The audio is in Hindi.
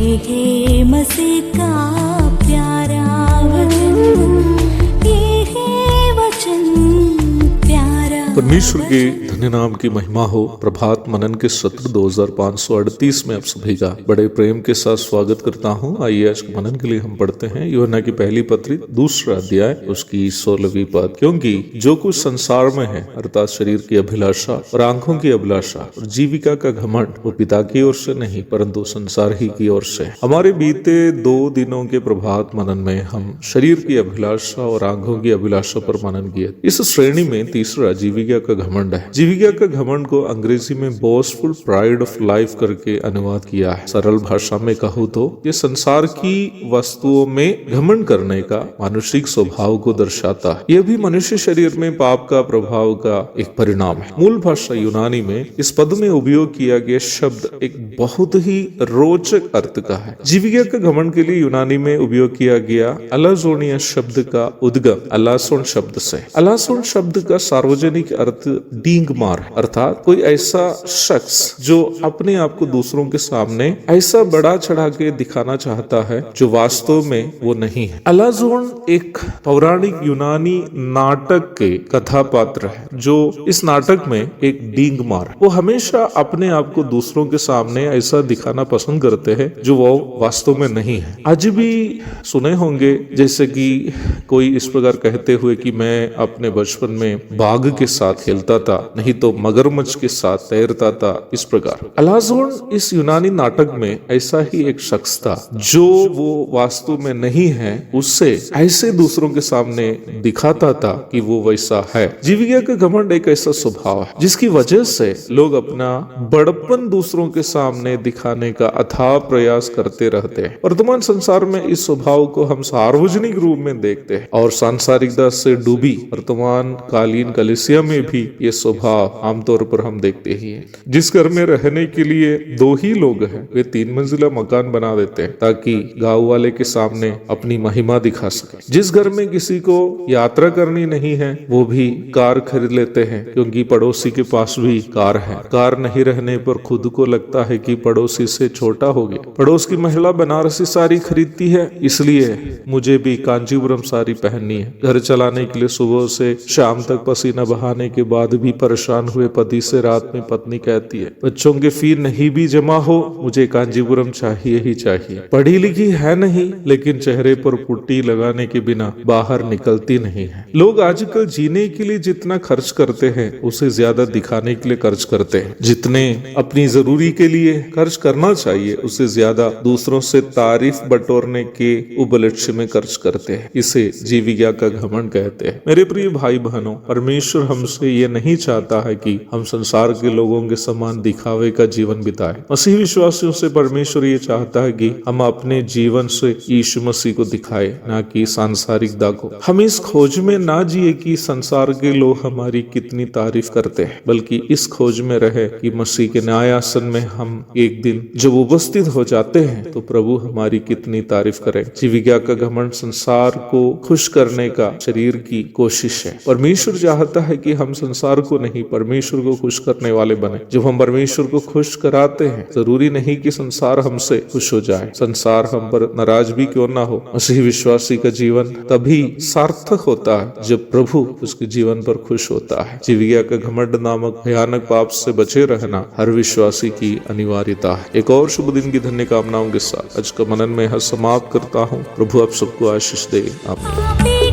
हे मसीह का प्यारा वचन, ये है वचन प्यारा। परमेश्वर के धन्य नाम की महिमा हो। प्रभात मनन के सत्र 2538 में आप सभी का बड़े प्रेम के साथ स्वागत करता हूं। आइए आज के मनन के लिए हम पढ़ते हैं यूहन्ना की पहली पत्री 2 अध्याय उसकी 16वीं पद। क्योंकि जो कुछ संसार में है अर्थात शरीर की अभिलाषा और आंखों की अभिलाषा और जीविका का घमंड, वो पिता की ओर से नहीं परंतु संसार ही की ओर से। हमारे बीते 2 दिनों के प्रभात मनन में हम शरीर की अभिलाषा और आंखों की अभिलाषा पर मनन किए। इस श्रेणी में तीसरा जीविका का घमंड है। जीविका का घमंड को अंग्रेजी में बोस्टफुल प्राइड ऑफ लाइफ करके अनुवाद किया है। सरल भाषा में कहूँ तो ये संसार की वस्तुओं में घमंड करने का मानसिक स्वभाव को दर्शाता है। यह भी मनुष्य शरीर में पाप का प्रभाव का एक परिणाम है। मूल भाषा यूनानी में इस पद में उपयोग किया गया शब्द एक बहुत ही रोचक अर्थ का है। जीविका का घमंड के लिए यूनानी में उपयोग किया गया अलाजोनिया शब्द का उद्गम अलासोन शब्द से। अलासोन शब्द का सार्वजनिक अर्थ डींग मार अर्थात कोई ऐसा शख्स जो अपने आप को दूसरों के सामने ऐसा बड़ा चढ़ा के दिखाना चाहता है जो वास्तव में वो नहीं है। अलाजोन एक पौराणिक यूनानी नाटक के कथा पात्र है जो इस नाटक में एक डींग मार, वो हमेशा अपने आप को दूसरों के सामने ऐसा दिखाना पसंद करते हैं जो वो वास्तव में नहीं है। आज भी सुने होंगे जैसे कि कोई इस प्रकार कहते हुए कि मैं अपने बचपन में बाघ के साथ खेलता था, नहीं तो मगरमच्छ के साथ तैरता था। इस प्रकार अलाजोन इस यूनानी नाटक में ऐसा ही एक शख्स था जो वो वास्तव में नहीं है, उससे ऐसे दूसरों के सामने दिखाता था कि वो वैसा है। जीविका का घमंड एक ऐसा स्वभाव है जिसकी वजह से लोग अपना बड़पन दूसरों के सामने दिखाने का अथाह प्रयास करते रहते हैं। वर्तमान संसार में इस स्वभाव को हम सार्वजनिक रूप में देखते हैं और सांसारिकता से डूबी वर्तमान कालीन कलीसिया में भी ये स्वभाव आमतौर पर हम देखते ही हैं। जिस घर में रहने के लिए 2 ही लोग हैं वे 3 मंजिला मकान बना देते हैं ताकि गांव वाले के सामने अपनी महिमा दिखा सके। जिस घर में किसी को यात्रा करनी नहीं है वो भी कार खरीद लेते हैं क्योंकि पड़ोसी के पास भी कार है। कार नहीं रहने पर खुद को लगता है कि पड़ोसी से छोटा हो गया। पड़ोस की महिला बनारसी साड़ी खरीदती है इसलिए मुझे भी कांचीपुरम साड़ी पहननी है। घर चलाने के लिए सुबह से शाम तक पसीना बहाने के बाद भी परेशान हुए पति से रात में पत्नी कहती है बच्चों के फी नहीं भी जमा हो मुझे कांचीपुरम चाहिए ही चाहिए। पढ़ी लिखी है नहीं लेकिन चेहरे पर पुट्टी लगाने के बिना बाहर निकलती नहीं है। लोग आजकल जीने के लिए जितना खर्च करते हैं उसे ज्यादा दिखाने के लिए खर्च करते हैं। जितने अपनी जरूरी के लिए खर्च करना चाहिए उससे ज्यादा दूसरों से तारीफ बटोरने के उपलक्ष्य में खर्च करते हैं। इसे जीविका का घमंड कहते हैं। मेरे प्रिय भाई बहनों, परमेश्वर हमसे ये नहीं चाहता है कि हम संसार के लोगों के समान दिखावे का जीवन बिताएं। मसीह विश्वासियों से परमेश्वर ये चाहता है कि हम अपने जीवन से यीशु मसीह को दिखाएं, ना कि सांसारिकता को। हम इस खोज में ना जिए कि संसार के लोग हमारी कितनी तारीफ करते हैं, बल्कि इस खोज में रहे कि मसीह के न्यायासन में हम एक दिन जब उपस्थित हो जाते हैं तो प्रभु हमारी कितनी तारीफ करे। जीविका का घमंड संसार को खुश करने का शरीर की कोशिश है। परमेश्वर चाहता है कि हम संसार को नहीं परमेश्वर को खुश करने वाले बने। जब हम परमेश्वर को खुश कराते हैं जरूरी नहीं कि संसार हमसे खुश हो जाए, संसार हम पर नाराज भी क्यों ना हो। मसीह विश्वासी का जीवन तभी सार्थक होता है जब प्रभु उसके जीवन पर खुश होता है। जीविका का घमंड नामक भयानक पाप से बचे रहना हर विश्वासी की अनिवार्यता है। एक और शुभ दिन की धन्य कामनाओं के साथ आज का मनन में समाप्त करता हूँ। प्रभु आप सबको आशीष दे। आमीन।